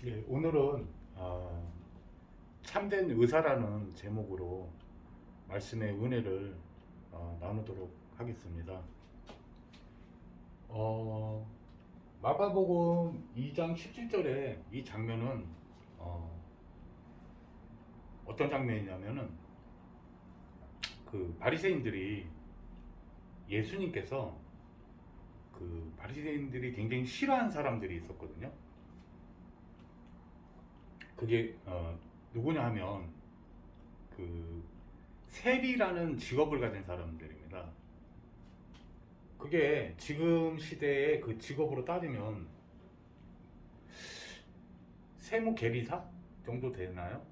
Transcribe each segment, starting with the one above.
예, 오늘은 참된 의사라는 제목으로 말씀의 은혜를 나누도록 하겠습니다. 어, 마가복음 2장 17절에 이 장면은 어떤 장면이냐면은 그 바리새인들이 예수님께서 그 바리새인들이 굉장히 싫어하는 사람들이 있었거든요. 그게 누구냐 하면 그 세리라는 직업을 가진 사람들입니다. 그게 지금 시대의 그 직업으로 따지면 세무 계리사 정도 되나요?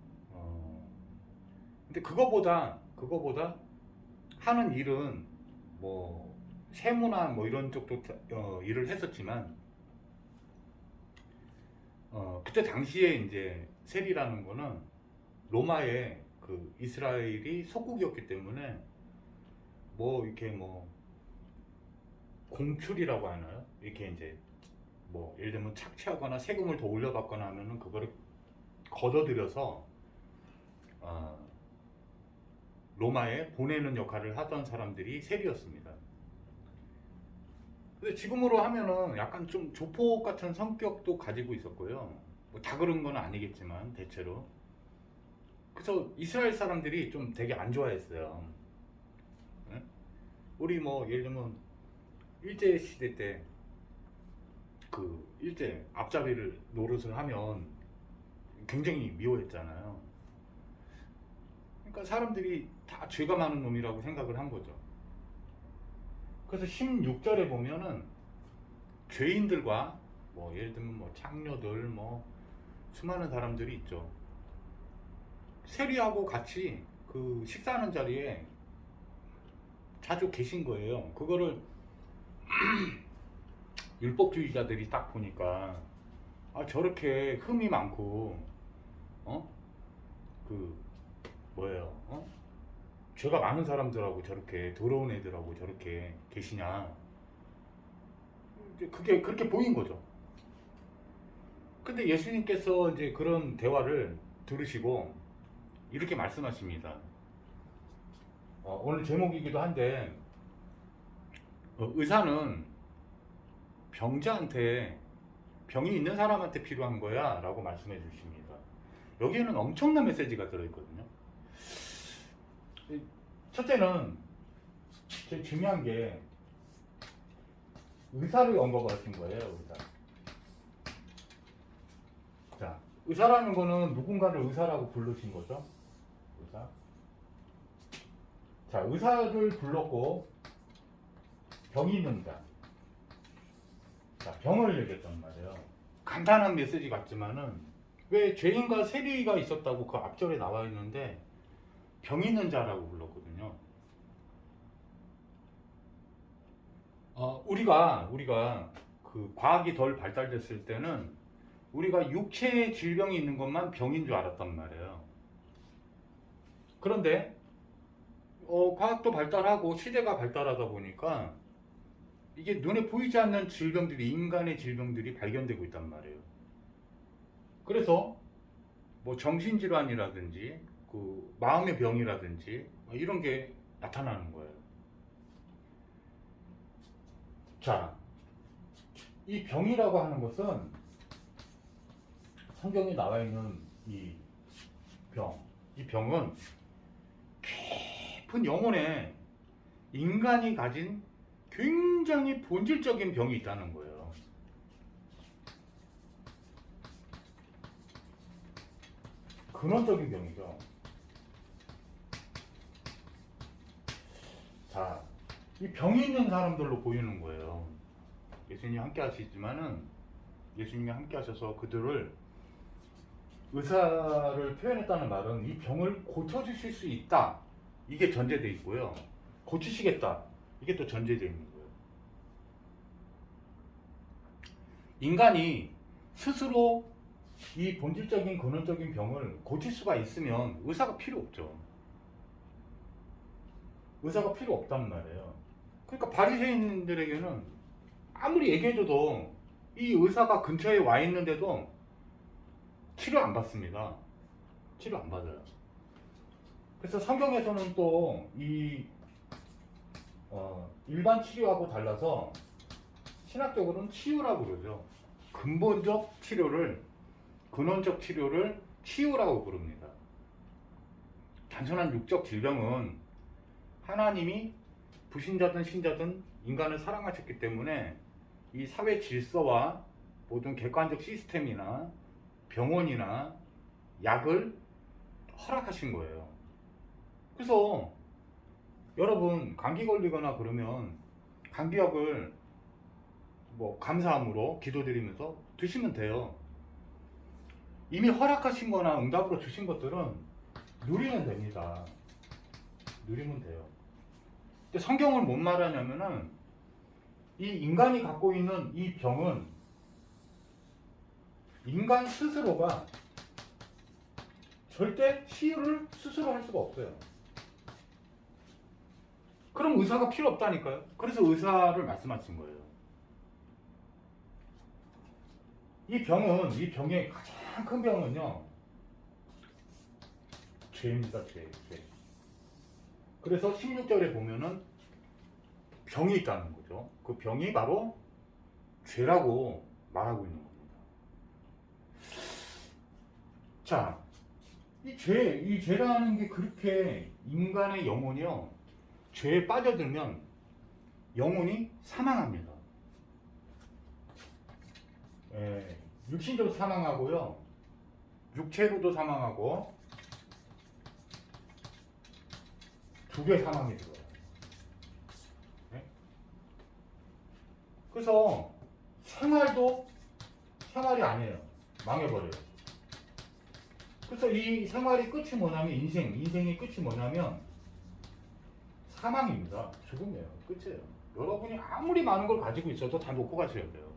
근데 그거보다 하는 일은 뭐 세무나 뭐 이런 쪽도 일을 했었지만 그때 당시에 이제 세리라는 거는 로마의 그 이스라엘이 속국이었기 때문에 뭐 이렇게 뭐 공출이라고 하나요? 이렇게 이제 뭐 예를 들면 착취하거나 세금을 더 올려받거나 하면은 그거를 걷어들여서 어, 로마에 보내는 역할을 하던 사람들이 세리였습니다. 근데 지금으로 하면은 약간 좀 조폭 같은 성격도 가지고 있었고요. 뭐 다 그런 건 아니겠지만 대체로. 그래서 이스라엘 사람들이 좀 되게 안 좋아했어요. 네? 우리 뭐 예를 들면 일제 시대 때 그 일제 앞잡이를 노릇을 하면 굉장히 미워했잖아요. 그러니까 사람들이 다 죄가 많은 놈이라고 생각을 한 거죠. 그래서 16절에 보면은 죄인들과 뭐 예를 들면 뭐 창녀들 뭐 수많은 사람들이 있죠. 세리하고 같이 그 식사하는 자리에 자주 계신 거예요. 그거를 율법주의자들이 딱 보니까 저렇게 흠이 많고 어? 그 뭐예요? 죄가 많은 사람들하고 저렇게 더러운 애들하고 저렇게 계시냐? 그게 그렇게 보인 거죠. 근데 예수님께서 이제 그런 대화를 들으시고 이렇게 말씀하십니다. 오늘 제목이기도 한데 의사는 병자한테 병이 있는 사람한테 필요한 거야 라고 말씀해 주십니다. 여기에는 엄청난 메시지가 들어있거든요. 첫째는 제일 중요한 게 의사를 언급하신 거예요. 의사. 자, 의사라는 거는 누군가를 의사라고 부르신 거죠. 의사. 자, 의사를 불렀고 병이 있는 자. 자, 병을 얘기했단 말이에요. 간단한 메시지 같지만은 왜 죄인과 세리가 있었다고 그 앞절에 나와 있는데 병 있는 자라고 불렀거든요. 우리가 그 과학이 덜 발달됐을 때는 우리가 육체의 질병이 있는 것만 병인 줄 알았단 말이에요. 그런데 과학도 발달하고 시대가 발달하다 보니까 이게 눈에 보이지 않는 질병들이 인간의 질병들이 발견되고 있단 말이에요. 그래서 뭐 정신질환이라든지 그 마음의 병이라든지 이런 게 나타나는 거예요. 자, 이 병이라고 하는 것은 성경에 나와 있는 이 이 병은 깊은 영혼에 인간이 가진 굉장히 본질적인 병이 있다는 거예요. 근원적인 병이죠. 자, 이 병이 있는 사람들로 보이는 거예요. 예수님이 함께 하시지만은 예수님이 함께 하셔서 그들을 의사를 표현했다는 말은 이 병을 고쳐주실 수 있다. 이게 전제되어 있고요. 고치시겠다. 이게 또 전제되어 있는 거예요. 인간이 스스로 이 본질적인 근원적인 병을 고칠 수가 있으면 의사가 필요 없죠. 의사가 필요 없단 말이에요. 그러니까 바리새인들에게는 아무리 얘기해줘도 이 의사가 근처에 와 있는데도 치료 안 받습니다. 치료 안 받아요. 그래서 성경에서는 또 이 일반 치료하고 달라서 신학적으로는 치유라고 그러죠. 근본적 치료를, 근원적 치료를 치유라고 부릅니다. 단순한 육적 질병은 하나님이 불신자든 신자든 인간을 사랑하셨기 때문에 이 사회 질서와 모든 객관적 시스템이나 병원이나 약을 허락하신 거예요. 그래서 여러분 감기 걸리거나 그러면 감기약을 뭐 감사함으로 기도드리면서 드시면 돼요. 이미 허락하신 거나 응답으로 주신 것들은 누리면 됩니다. 누리면 돼요. 근데 성경을 뭔 말하냐면은 이 인간이 갖고 있는 이 병은 인간 스스로가 절대 치유를 스스로 할 수가 없어요. 그럼 의사가 필요 없다니까요. 그래서 의사를 말씀하신 거예요. 이 병의 가장 큰 병은요, 죄입니다. 죄. 그래서 16절에 보면은 병이 있다는 거죠. 그 병이 바로 죄라고 말하고 있는 겁니다. 자, 이 죄라는 게 그렇게 인간의 영혼이요, 죄에 빠져들면 영혼이 사망합니다. 육신적으로 사망하고요, 육체로도 사망하고, 두 개 사망이 들어요. 네? 그래서 생활이 아니에요. 망해버려요. 그래서 이 생활이 끝이 뭐냐면 인생의 끝이 뭐냐면 사망입니다. 죽음이에요. 끝이에요. 여러분이 아무리 많은 걸 가지고 있어도 다 놓고 가셔야 돼요.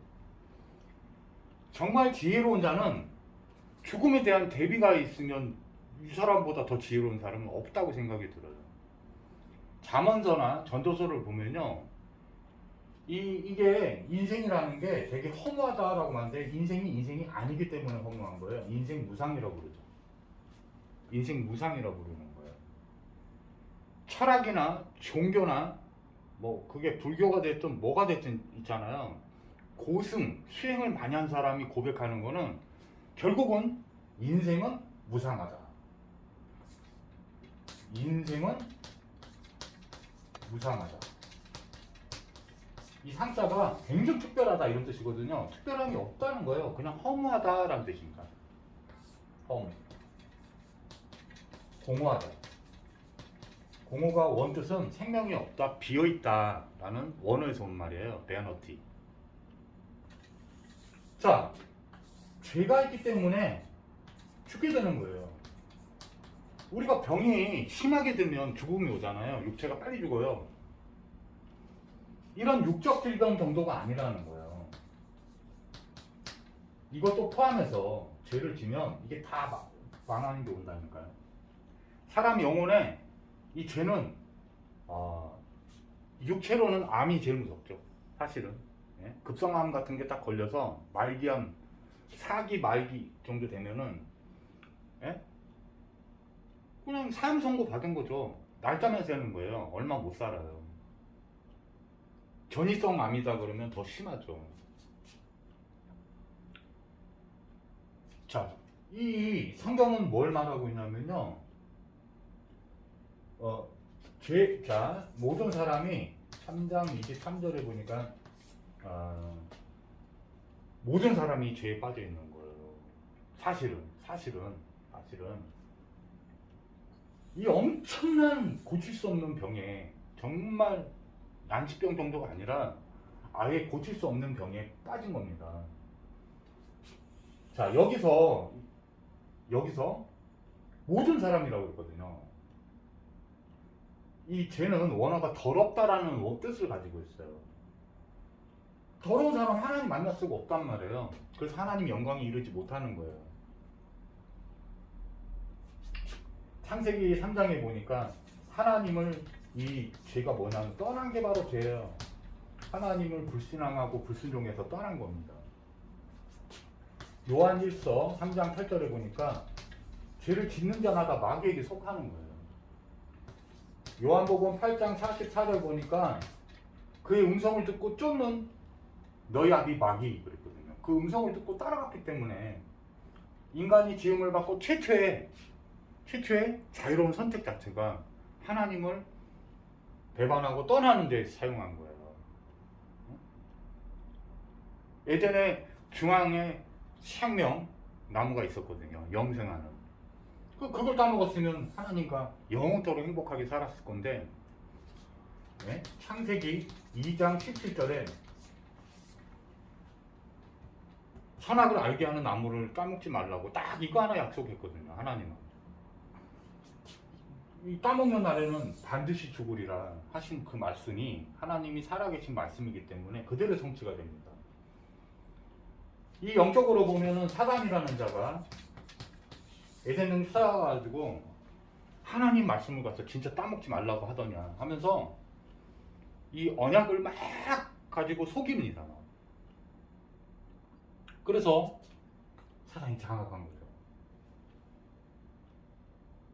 정말 지혜로운 자는 죽음에 대한 대비가 있으면 이 사람보다 더 지혜로운 사람은 없다고 생각이 들어요. 잠언서나 전도서를 보면요, 이게 인생이라는 게 되게 허무하다라고 하는데 인생이 아니기 때문에 허무한 거예요. 인생 무상이라고 그러죠. 인생 무상이라고 부르는 거예요. 철학이나 종교나 뭐 그게 불교가 됐든 뭐가 됐든 있잖아요. 고승, 수행을 많이 한 사람이 고백하는 거는 결국은 인생은 무상하다. 인생은 무상하다. 이 상자가 굉장히 특별하다 이런 뜻이거든요. 특별함이 없다는 거예요. 그냥 허무하다라는 뜻입니다. 허무. 공허하다. 공허가 원뜻은 생명이 없다, 비어있다 라는 원어에서 온 말이에요. 베어너티. 자, 죄가 있기 때문에 죽게 되는 거예요. 우리가 병이 심하게 들면 죽음이 오잖아요. 육체가 빨리 죽어요. 이런 육적 질병 정도가 아니라는 거예요. 이것도 포함해서 죄를 지면 이게 다 망하는 게 온다니까요. 사람 영혼에 이 죄는 육체로는 암이 제일 무섭죠. 사실은. 예? 급성암 같은 게 딱 걸려서 말기암, 사기 말기 정도 되면은, 예? 그냥 사형 선고 받은 거죠. 날짜만 세는 거예요. 얼마 못 살아요. 전이성 암이다 그러면 더 심하죠. 자, 이 성경은 뭘 말하고 있냐면요, 모든 사람이 3장 23절에 보니까 모든 사람이 죄에 빠져 있는 거예요. 사실은 이 엄청난 고칠 수 없는 병에, 정말 난치병 정도가 아니라 아예 고칠 수 없는 병에 빠진 겁니다. 자, 여기서 모든 사람이라고 했거든요. 이 죄는 원어가 더럽다라는 뜻을 가지고 있어요. 더러운 사람 하나님 만날 수가 없단 말이에요. 그래서 하나님 영광에 이르지 못하는 거예요. 창세기 3장에 보니까 하나님을, 이 죄가 뭐냐면 떠난 게 바로 죄예요. 하나님을 불신앙하고 불순종해서 떠난 겁니다. 요한일서 3장 8절에 보니까 죄를 짓는 자마다 마귀에게 속하는 거예요. 요한복음 8장 44절 보니까 그의 음성을 듣고 쫓는 너희 아비 마귀 그랬거든요. 그 음성을 듣고 따라갔기 때문에 인간이 지음을 받고 최초의 자유로운 선택 자체가 하나님을 배반하고 떠나는 데 사용한 거예요. 예전에 중앙에 생명 나무가 있었거든요. 영생하는. 그걸 따먹었으면 하나님과 영원토록 행복하게 살았을 건데, 네? 창세기 2장 17절에 선악을 알게 하는 나무를 따먹지 말라고 딱 이거 하나 약속했거든요. 하나님은. 이 따먹는 날에는 반드시 죽으리라 하신 그 말씀이 하나님이 살아계신 말씀이기 때문에 그대로 성취가 됩니다. 이 영적으로 보면은 사단이라는 자가 에덴을 쌓아가지고 하나님 말씀을 가서 진짜 따먹지 말라고 하더냐 하면서 이 언약을 막 가지고 속입니다. 그래서 사단이 장악한 거죠.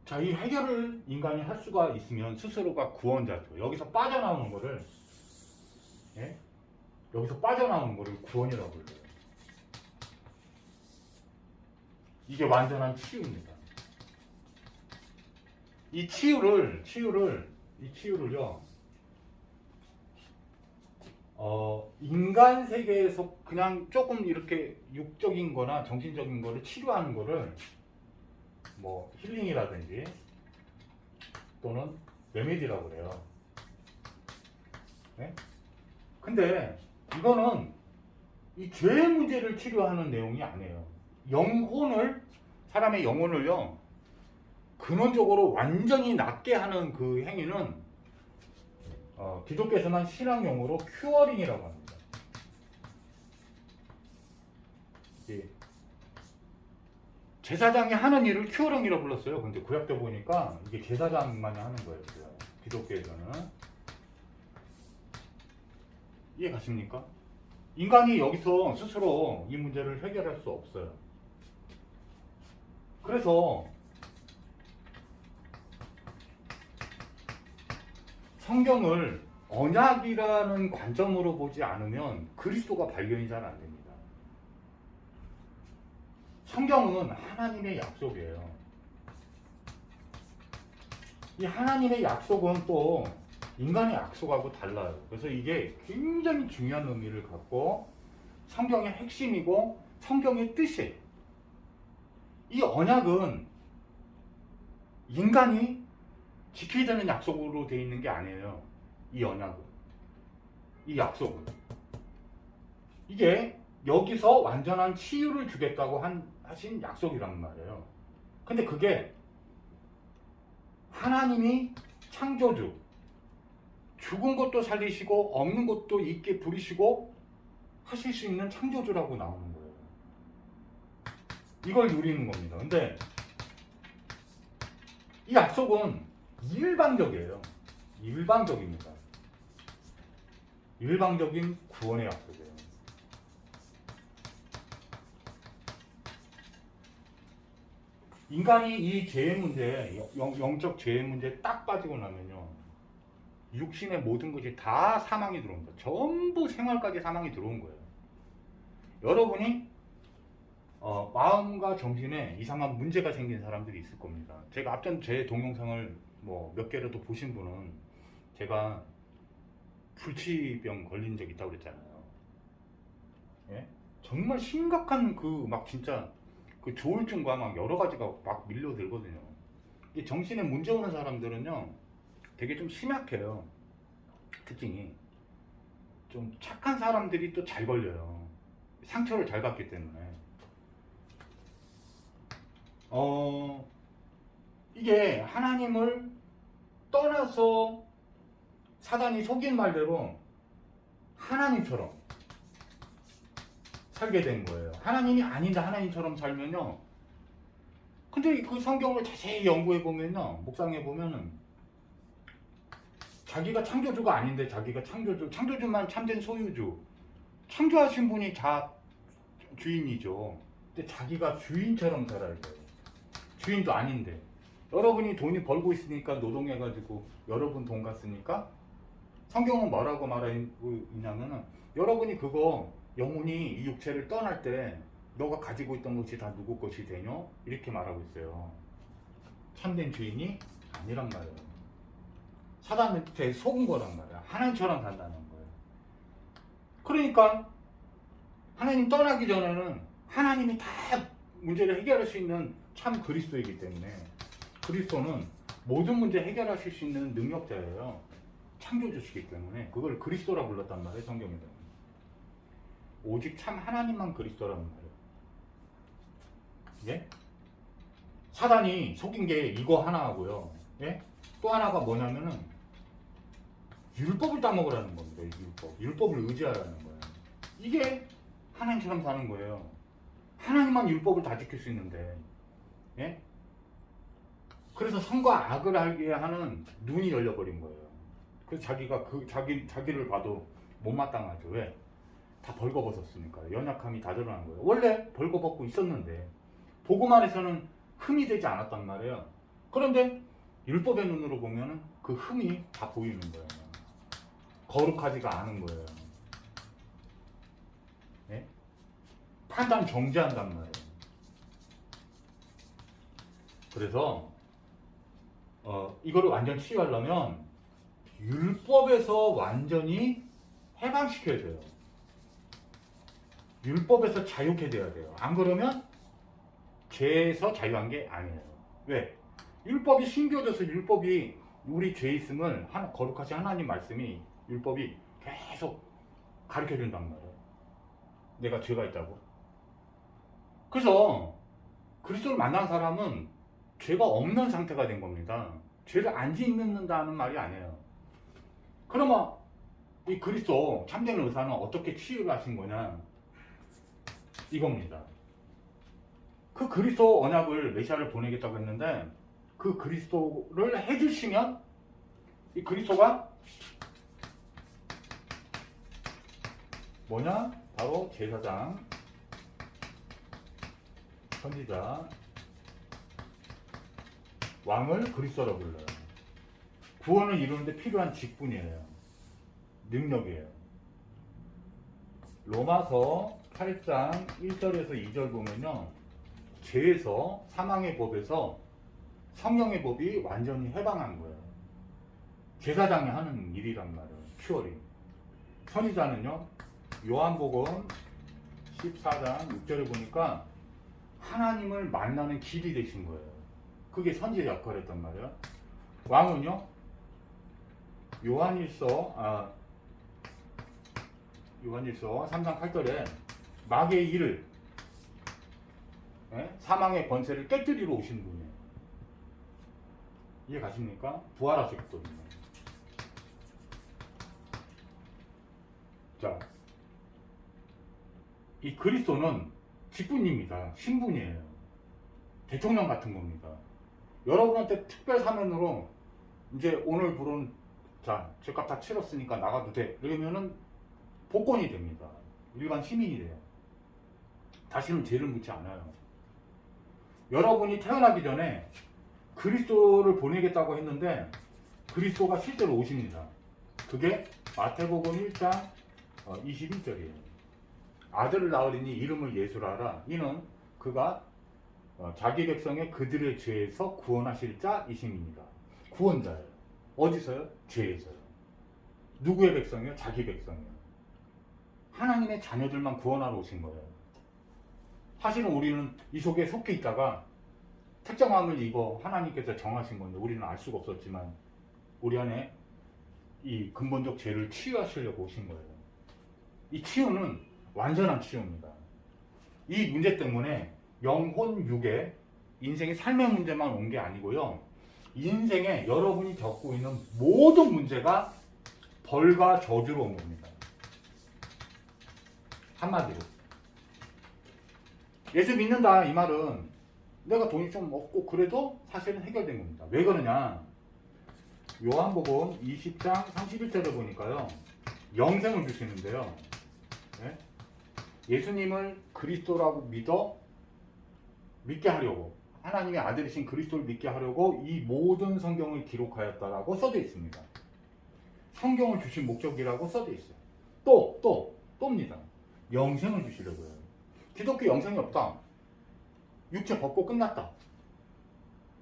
자, 이 해결을 인간이 할 수가 있으면 스스로가 구원자죠. 여기서 빠져나오는 거를, 예? 여기서 빠져나오는 거를 구원이라고 불러요. 이게 완전한 치유입니다. 이 치유를요, 인간 세계에서 그냥 조금 이렇게 육적인 거나 정신적인 거를 치료하는 거를 뭐 힐링이라든지 또는 레메디라고 그래요. 네? 근데 이거는 이 죄의 문제를 치료하는 내용이 아니에요. 사람의 영혼을요, 근원적으로 완전히 낫게 하는 그 행위는 기독교에서만 신앙용어로 큐어링이라고 합니다. 예. 제사장이 하는 일을 큐어링이라고 불렀어요. 근데 구약 때 보니까 이게 제사장만이 하는 거였어요. 기독교에서는. 이해 가십니까? 인간이 여기서 스스로 이 문제를 해결할 수 없어요. 그래서 성경을 언약이라는 관점으로 보지 않으면 그리스도가 발견이 잘 안 됩니다. 성경은 하나님의 약속이에요. 이 하나님의 약속은 또 인간의 약속하고 달라요. 그래서 이게 굉장히 중요한 의미를 갖고 성경의 핵심이고 성경의 뜻이에요. 이 언약은 인간이 지켜야 되는 약속으로 되어 있는 게 아니에요. 이 언약은. 이 약속은. 이게 여기서 완전한 치유를 주겠다고 하신 약속이란 말이에요. 근데 그게 하나님이 창조주, 죽은 것도 살리시고 없는 것도 있게 부리시고 하실 수 있는 창조주라고 나오는 거예요. 이걸 누리는 겁니다. 근데 이 약속은 일방적이에요. 일방적입니다. 일방적인 구원의 약속이에요. 인간이 이 죄의 문제, 영적 죄의 문제에 딱 빠지고 나면요, 육신의 모든 것이 다 사망이 들어옵니다. 전부 생활까지 사망이 들어온 거예요. 여러분이 마음과 정신에 이상한 문제가 생긴 사람들이 있을 겁니다. 제가 앞전 제 동영상을 뭐 몇 개라도 보신 분은 제가 불치병 걸린 적 있다고 그랬잖아요. 예? 정말 심각한 막 진짜 그 조울증과 막 여러 가지가 막 밀려들거든요. 이 정신에 문제 오는 사람들은요, 되게 좀 심약해요. 특징이. 좀 착한 사람들이 또 잘 걸려요. 상처를 잘 받기 때문에. 이게 하나님을 떠나서 사단이 속인 말대로 하나님처럼 살게 된 거예요. 하나님이 아닌데 하나님처럼 살면요. 근데 그 성경을 자세히 연구해 보면요, 묵상해 보면은 자기가 창조주가 아닌데 자기가 창조주만 참된 소유주, 창조하신 분이 주인이죠. 근데 자기가 주인처럼 살아야 돼요. 주인도 아닌데. 여러분이 돈이 벌고 있으니까 노동해가지고 여러분 돈 갔으니까 성경은 뭐라고 말하고 있냐면은 여러분이 그거 영혼이 이 육체를 떠날 때 너가 가지고 있던 것이 다 누구 것이 되뇨? 이렇게 말하고 있어요. 참된 주인이 아니란 말이에요. 사단한테 속은 거란 말이야. 하나님처럼 산다는 거예요. 그러니까 하나님 떠나기 전에는 하나님이 다 문제를 해결할 수 있는 참 그리스도이기 때문에 그리스도는 모든 문제 해결하실 수 있는 능력자예요. 창조주시기 때문에 그걸 그리스도라 불렀단 말이에요. 성경에는. 오직 참 하나님만 그리스도라는 말이에요. 예? 사단이 속인 게 이거 하나하고요. 예? 또 하나가 뭐냐면은 율법을 따먹으라는 겁니다. 율법을 의지하라는 거예요. 이게 하나님처럼 사는 거예요. 하나님만 율법을 다 지킬 수 있는데, 예? 그래서 선과 악을 알게 하는 눈이 열려버린 거예요. 그래서 자기가 자기를 봐도 못마땅하죠. 왜? 다 벌거벗었으니까. 연약함이 다 드러난 거예요. 원래 벌거벗고 있었는데 복음 안에서는 흠이 되지 않았단 말이에요. 그런데 율법의 눈으로 보면 그 흠이 다 보이는 거예요. 거룩하지가 않은 거예요. 예? 판단 정지한단 말이에요. 그래서 이거를 완전 치유하려면 율법에서 완전히 해방시켜야 돼요. 율법에서 자유케 돼야 돼요. 안 그러면 죄에서 자유한 게 아니에요. 왜? 율법이 심겨져서 율법이 우리 죄 있음을 거룩하신 하나님 말씀이 율법이 계속 가르쳐 준단 말이에요. 내가 죄가 있다고. 그래서 그리스도를 만난 사람은 죄가 없는 상태가 된 겁니다. 죄를 안 짓는다는 말이 아니에요. 그러면 이 그리스도 참된 의사는 어떻게 치유를 하신 거냐? 이겁니다. 그 그리스도 언약을 메시아를 보내겠다고 했는데 그 그리스도를 해주시면 이 그리스도가 뭐냐? 바로 제사장, 선지자, 왕을 그리스도라고 불러요. 구원을 이루는데 필요한 직분이에요. 능력이에요. 로마서 8장 1절에서 2절 보면요. 죄에서 사망의 법에서 성령의 법이 완전히 해방한 거예요. 제사장이 하는 일이란 말이에요. 퓨어리. 선지자는요. 요한복음 14장 6절에 보니까 하나님을 만나는 길이 되신 거예요. 그게 선지자 역할이었단 말이에요. 왕은요. 요한일서 3장 8절에 마귀의 일을 사망의 권세를 깨뜨리러 오신 분이에요. 이해 가십니까? 부활하셨거든요. 자, 이 그리스도는 직분입니다. 신분이에요. 대통령 같은 겁니다. 여러분한테 특별 사면으로 이제 오늘 부른 자, 죄값 다 치렀으니까 나가도 돼. 이러면은 복권이 됩니다. 일반 시민이 돼요. 다시는 죄를 묻지 않아요. 여러분이 태어나기 전에 그리스도를 보내겠다고 했는데 그리스도가 실제로 오십니다. 그게 마태복음 1장 21절이에요. 아들을 낳으리니 이름을 예수라 하라. 이는 그가 자기 백성의 그들의 죄에서 구원하실 자이심입니다. 구원자예요. 어디서요? 죄에서요. 누구의 백성이요? 자기 백성이요. 하나님의 자녀들만 구원하러 오신 거예요. 사실은 우리는 이 속에 속해 있다가 특정함을 이거 하나님께서 정하신 건데 우리는 알 수가 없었지만 우리 안에 이 근본적 죄를 치유하시려고 오신 거예요. 이 치유는 완전한 치유입니다. 이 문제 때문에 영혼, 육에 인생의 삶의 문제만 온 게 아니고요. 인생에 여러분이 겪고 있는 모든 문제가 벌과 저주로 온 겁니다. 한마디로. 예수 믿는다 이 말은 내가 돈이 좀 없고 그래도 사실은 해결된 겁니다. 왜 그러냐? 요한복음 20장 31절에 보니까요. 영생을 주시는데요. 네? 예수님을 그리스도라고 믿어 믿게 하려고, 하나님의 아들이신 그리스도를 믿게 하려고 이 모든 성경을 기록하였다라고 써져 있습니다. 성경을 주신 목적이라고 써져 있어요. 또입니다. 영생을 주시려고요. 기독교 영생이 없다. 육체 벗고 끝났다.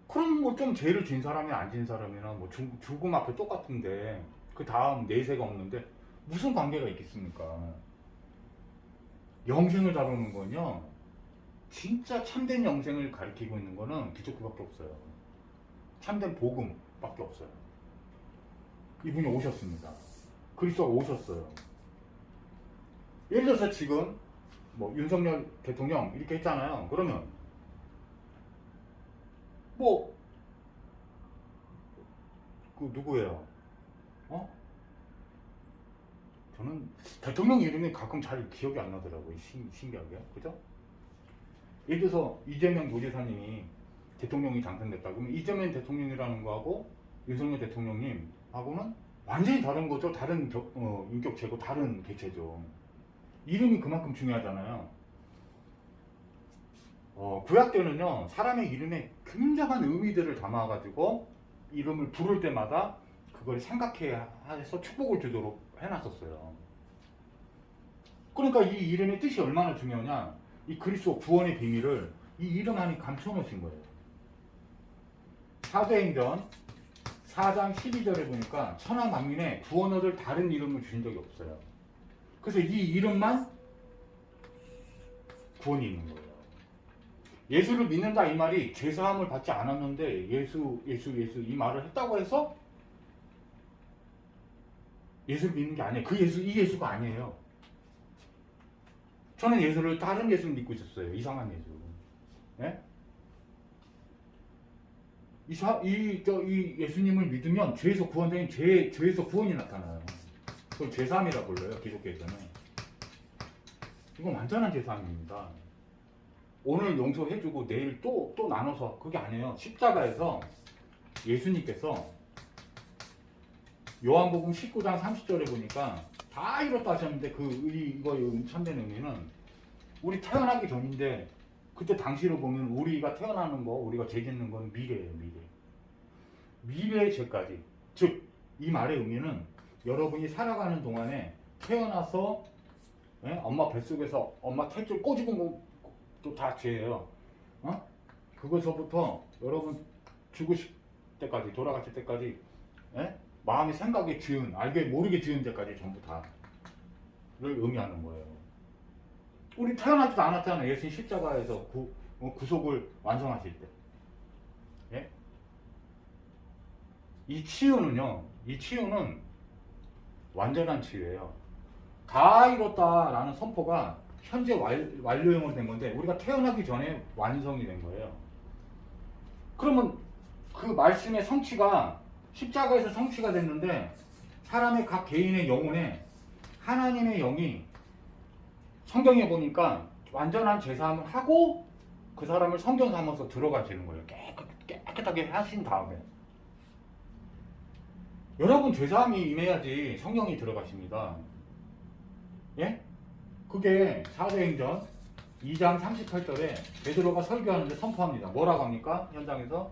그럼 뭐 좀 죄를 진 사람이 안 진 사람이나 뭐 죽음 앞에 똑같은데 그 다음 내세가 없는데 무슨 관계가 있겠습니까? 영생을 다루는 건요, 진짜 참된 영생을 가리키고 있는 거는 기독교밖에 없어요. 참된 복음밖에 없어요. 이분이 오셨습니다. 그리스도가 오셨어요. 예를 들어서 지금 뭐 윤석열 대통령 이렇게 했잖아요. 그러면 뭐 그 누구예요? 어? 저는 대통령 이름이 가끔 잘 기억이 안 나더라고요. 신기하게. 그죠? 예를 들어서 이재명 도지사님이 대통령이 당선됐다. 그러면 이재명 대통령이라는 거하고 윤석열 대통령님하고는 완전히 다른 거죠. 다른 인격체고 다른 개체죠. 이름이 그만큼 중요하잖아요. 구약 때는요, 사람의 이름에 굉장한 의미들을 담아가지고 이름을 부를 때마다 그걸 생각해야 해서 축복을 주도록 해놨었어요. 그러니까 이 이름의 뜻이 얼마나 중요하냐, 이 그리스도 구원의 비밀을 이 이름 안에 감춰놓으신 거예요. 사도행전 4장 12절에 보니까 천하 만민에 구원 얻을 다른 이름을 주신 적이 없어요. 그래서 이 이름만 구원이 있는 거예요. 예수를 믿는다 이 말이 죄사함을 받지 않았는데 예수 이 말을 했다고 해서 예수를 믿는 게 아니에요. 이 예수가 아니에요. 저는 다른 예수를 믿고 있었어요. 이상한 예수. 네? 이 예수님을 믿으면 죄에서 구원되는 죄에서 구원이 나타나요. 그걸 죄사함이라 불러요. 기독교에서는. 이건 완전한 죄사함입니다. 오늘 용서해주고 내일 또 나눠서, 그게 아니에요. 십자가에서 예수님께서 요한복음 19장 30절에 보니까 다 이뤘다 하셨는데 이거 참된 의미는 우리 태어나기 전인데, 그때 당시로 보면 우리가 태어나는 거, 우리가 죄 짓는 건 미래예요. 미래의 죄까지. 즉 이 말의 의미는 여러분이 살아가는 동안에 태어나서 엄마 뱃속에서 엄마 탯줄 꼬집은 것도 다 죄예요. 그것서부터 여러분 죽으실 때까지, 돌아가실 때까지, 마음의 생각에 지은, 알게 모르게 지은 데까지 전부 다를 의미하는 거예요. 우리 태어나지도 않았잖아요. 예수님 십자가에서 구속을 완성하실 때. 예? 이 치유는 완전한 치유예요. 다 이뤘다라는 선포가 현재 완료형으로 된 건데, 우리가 태어나기 전에 완성이 된 거예요. 그러면 그 말씀의 성취가 십자가에서 성취가 됐는데, 사람의 각 개인의 영혼에 하나님의 영이 성경에 보니까 완전한 제사함을 하고 그 사람을 성전 삼아서 들어가시는 거예요. 깨끗하게 하신 다음에. 여러분 죄사함이 임해야지 성령이 들어가십니다. 예? 그게 사도행전 2장 38절에 베드로가 설교하는데 선포합니다. 뭐라고 합니까? 현장에서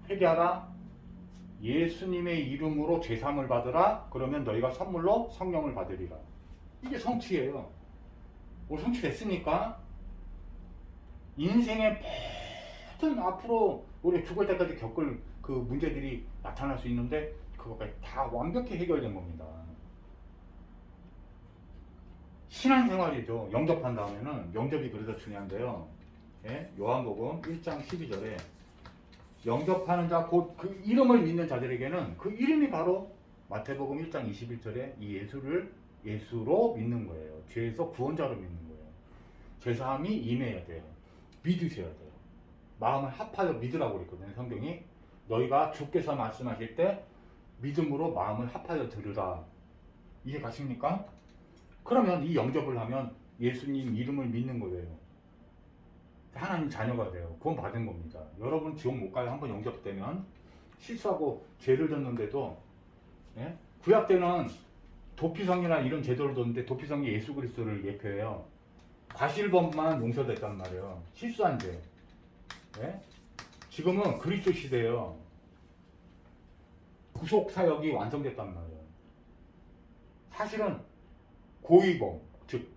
회개하라, 예수님의 이름으로 죄사함을 받으라, 그러면 너희가 선물로 성령을 받으리라. 이게 성취예요. 성취됐으니까 인생의 모든 앞으로 우리 죽을 때까지 겪을 그 문제들이 나타날 수 있는데 그것까지 다 완벽히 해결된 겁니다. 신앙생활이죠. 영접한 다음에는, 영접이 그래서 중요한데요. 예? 요한복음 1장 12절에 영접하는 자, 곧 그 이름을 믿는 자들에게는 그 이름이 바로 마태복음 1장 21절에 이 예수로 믿는 거예요. 죄에서 구원자로 믿는 거예요. 죄사함이 임해야 돼요. 믿으셔야 돼요. 마음을 합하여 믿으라고 그랬거든요. 성경이. 너희가 주께서 말씀하실 때 믿음으로 마음을 합하여 들으라. 이해 가십니까? 그러면 이 영접을 하면 예수님 이름을 믿는 거예요. 하나님 자녀가 돼요. 구원 받은 겁니다. 여러분 지옥 못 가요. 한번 영접되면. 실수하고 죄를 졌는데도, 예? 구약 때는 도피성이나 이런 제도를 뒀는데 도피성이 예수 그리스도를 예표해요. 과실범만 용서됐단 말이에요. 실수한 죄. 예? 지금은 그리스도 시대예요. 구속 사역이 완성됐단 말이에요. 사실은 고의범, 즉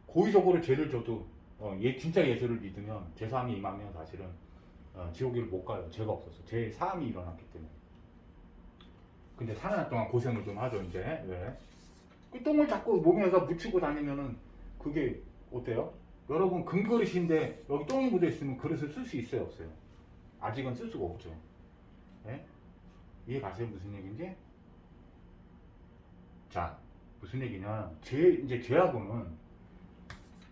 고의적으로 죄를 져도 진짜 예수를 믿으면 죄사함이 임하면 사실은 지옥을 못 가요. 죄가 없어서 죄 사함이 일어났기 때문에. 근데 4년 동안 고생을 좀 하죠. 이제 왜? 그 똥을 자꾸 몸에다 묻히고 다니면은 그게 어때요? 여러분 금그릇인데 여기 똥이 묻어 있으면 그릇을 쓸 수 있어요, 없어요? 아직은 쓸 수가 없죠. 예? 이해 가세요? 무슨 얘기인지? 자, 무슨 얘기냐? 이제 죄하고는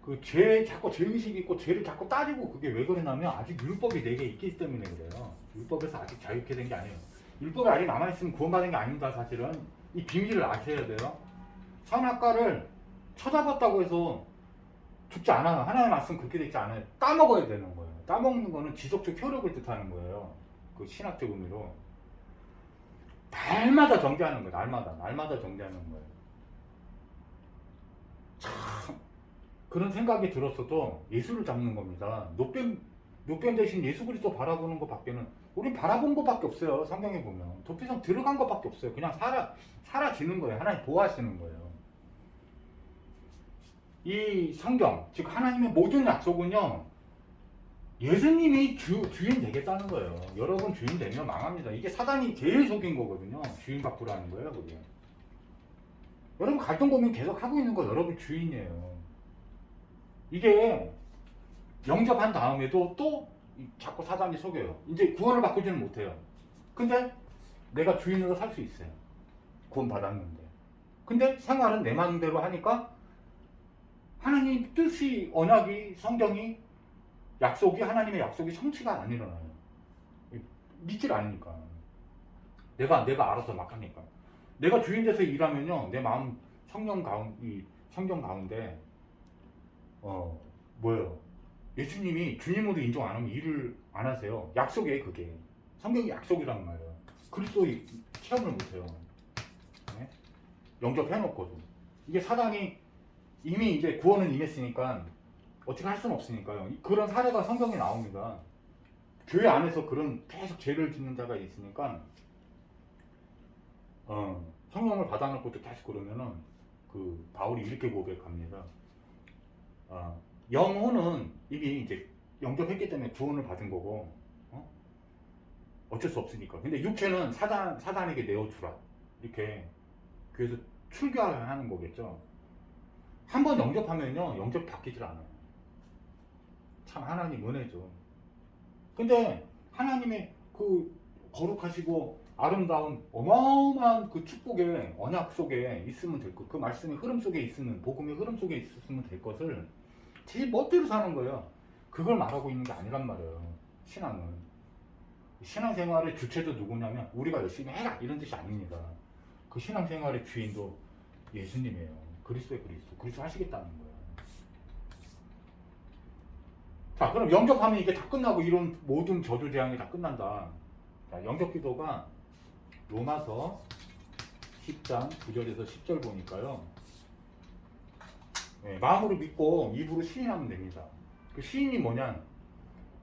그 자꾸 죄의식이 있고 죄를 자꾸 따지고 그게 왜 그러냐면 아직 율법이 내게 있기 때문에 그래요. 율법에서 아직 자유케 된 게 아니에요. 율법이 아직 남아있으면 구원받은 게 아닙니다, 사실은. 이 비밀을 아셔야 돼요. 선악과를 찾아봤다고 해서 죽지 않아요. 하나님 말씀 그렇게 되지 않아요. 따먹어야 되는 거예요. 따먹는 거는 지속적 효력을 뜻하는 거예요. 그 신학적 의미로. 날마다 정죄하는 거예요. 날마다 정죄하는 거예요. 참 그런 생각이 들었어도 예수를 잡는 겁니다. 노뱀 대신 예수 그리스도 바라보는 것밖에는 우린 바라본 것밖에 없어요. 성경에 보면 더 이상 들어간 것밖에 없어요. 그냥 사라지는 거예요. 하나님 보호하시는 거예요. 이 성경, 즉 하나님의 모든 약속은요, 예수님이 주인 되겠다는 거예요. 여러분 주인 되면 망합니다. 이게 사단이 제일 속인 거거든요. 주인 바꾸라는 거예요, 그게. 여러분 갈등 고민 계속 하고 있는 거 여러분 주인이에요. 이게 영접한 다음에도 또 자꾸 사단이 속여요. 이제 구원을 바꾸지는 못해요. 근데 내가 주인으로 살 수 있어요. 구원 받았는데. 근데 생활은 내 마음대로 하니까 하나님 뜻이, 언약이, 성경이, 하나님의 약속이 성취가 안 일어나요. 믿질 않으니까. 내가 알아서 막 하니까. 내가 주인 돼서 일하면요, 내 마음, 성경 가운데, 뭐예요? 예수님이 주님으로 인정 안 하면 일을 안 하세요. 약속이에요, 그게. 성경이 약속이란 말이에요. 그리스도의 체험을 못해요. 네? 영접해놓고도. 이게 사단이 이미 이제 구원은 임했으니까 어떻게 할 수는 없으니까요. 그런 사례가 성경에 나옵니다. 교회 안에서 그런 계속 죄를 짓는 자가 있으니까 성령을 받아놓고도 계속 그러면은 그 바울이 이렇게 고백합니다. 영혼은 이미 이제 영접했기 때문에 구원을 받은 거고 어쩔 수 없으니까. 근데 육체는 사단에게 내어주라. 이렇게 그래서 출교하는 거겠죠. 한번 영접하면요, 영접 바뀌질 않아요. 참 하나님 은혜죠. 근데 하나님의 그 거룩하시고 아름다운 어마어마한 그 축복의 언약 속에 있으면 될 것, 그 말씀의 흐름 속에 있으면, 복음의 흐름 속에 있으면 될 것을 제 멋대로 사는 거예요. 그걸 말하고 있는 게 아니란 말이에요. 신앙은. 신앙생활의 주체도 누구냐면 우리가 열심히 해라 이런 뜻이 아닙니다. 그 신앙생활의 주인도 예수님이에요. 그리스도 하시겠다는 거예요. 자, 그럼 영접하면 이게 다 끝나고 이런 모든 저주 재앙이 다 끝난다. 자, 영접 기도가 로마서 10장 9절에서 10절 보니까요. 네, 마음으로 믿고 입으로 시인하면 됩니다. 그 시인이 뭐냐?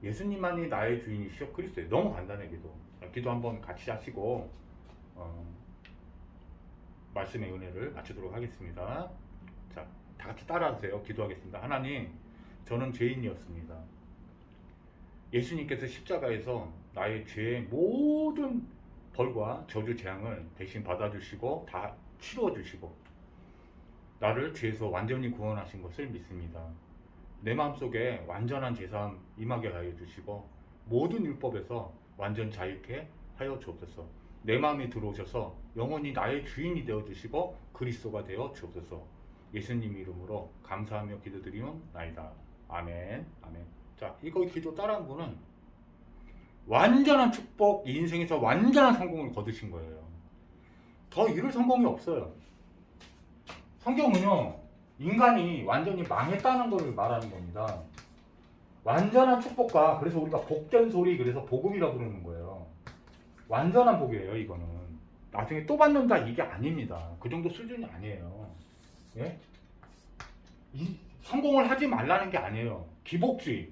예수님만이 나의 주인이시여 그리스도예요. 너무 간단해 기도. 자, 기도 한번 같이 하시고 말씀의 은혜를 마치도록 하겠습니다. 자, 다 같이 따라하세요. 기도하겠습니다. 하나님, 저는 죄인이었습니다. 예수님께서 십자가에서 나의 죄의 모든 벌과 저주 재앙을 대신 받아주시고 다 치루어주시고 나를 죄에서 완전히 구원하신 것을 믿습니다. 내 마음속에 완전한 제사함 임하게 하여 주시고 모든 율법에서 완전 자유케 하여 주옵소서. 내 마음에 들어오셔서 영원히 나의 주인이 되어 주시고 그리스도가 되어 주옵소서. 예수님 이름으로 감사하며 기도드리옵나이다. 아멘. 아멘. 자, 이거 기도 따라한 분은 완전한 축복, 인생에서 완전한 성공을 거두신 거예요. 더 이룰 성공이 없어요. 성경은요, 인간이 완전히 망했다는 걸 말하는 겁니다. 완전한 축복과, 그래서 우리가 복된 소리, 그래서 복음이라고 부르는 거예요. 완전한 복이에요, 이거는. 나중에 또 받는다, 이게 아닙니다. 그 정도 수준이 아니에요. 예? 성공을 하지 말라는 게 아니에요. 기복주의.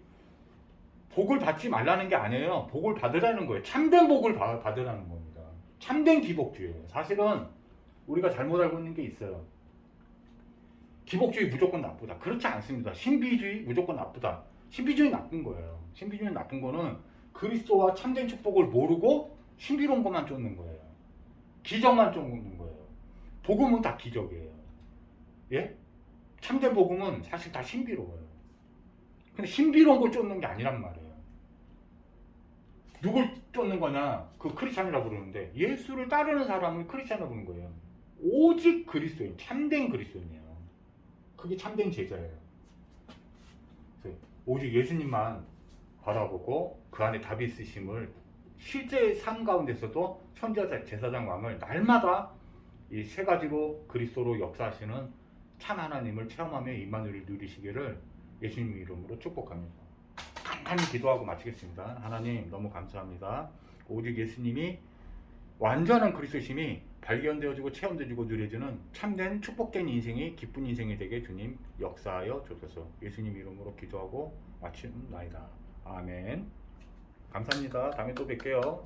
복을 받지 말라는 게 아니에요. 복을 받으라는 거예요. 참된 복을 받으라는 겁니다. 참된 기복주의예요. 사실은 우리가 잘못 알고 있는 게 있어요. 기복주의 무조건 나쁘다. 그렇지 않습니다. 신비주의 무조건 나쁘다. 신비주의 나쁜 거예요. 신비주의 나쁜 거는 그리스도와 참된 축복을 모르고 신비로운 것만 쫓는 거예요. 기적만 쫓는 거예요. 복음은 다 기적이에요. 예? 참된 복음은 사실 다 신비로워요. 근데 신비로운 걸 쫓는 게 아니란 말이에요. 누굴 쫓는 거냐? 그 크리스찬이라고 그러는데 예수를 따르는 사람을 크리스찬이라고 부르는 거예요. 오직 그리스도인, 참된 그리스도인이에요. 그게 참된 제자예요. 오직 예수님만 바라보고 그 안에 답이 있으심을 실제 삶 가운데서도 선지자, 제사장, 왕을 날마다 이 세 가지로 그리스도로 역사하시는 참 하나님을 체험하며 임마누엘을 누리시기를 예수님 이름으로 축복합니다. 간단히 기도하고 마치겠습니다. 하나님 너무 감사합니다. 오직 예수님이 완전한 그리스도심이 발견되어지고 체험되어지고 누려지는 참된 축복된 인생이 기쁜 인생이 되게 주님 역사하여 주소서. 예수님 이름으로 기도하고 마치나이다. 아멘. 감사합니다. 다음에 또 뵐게요.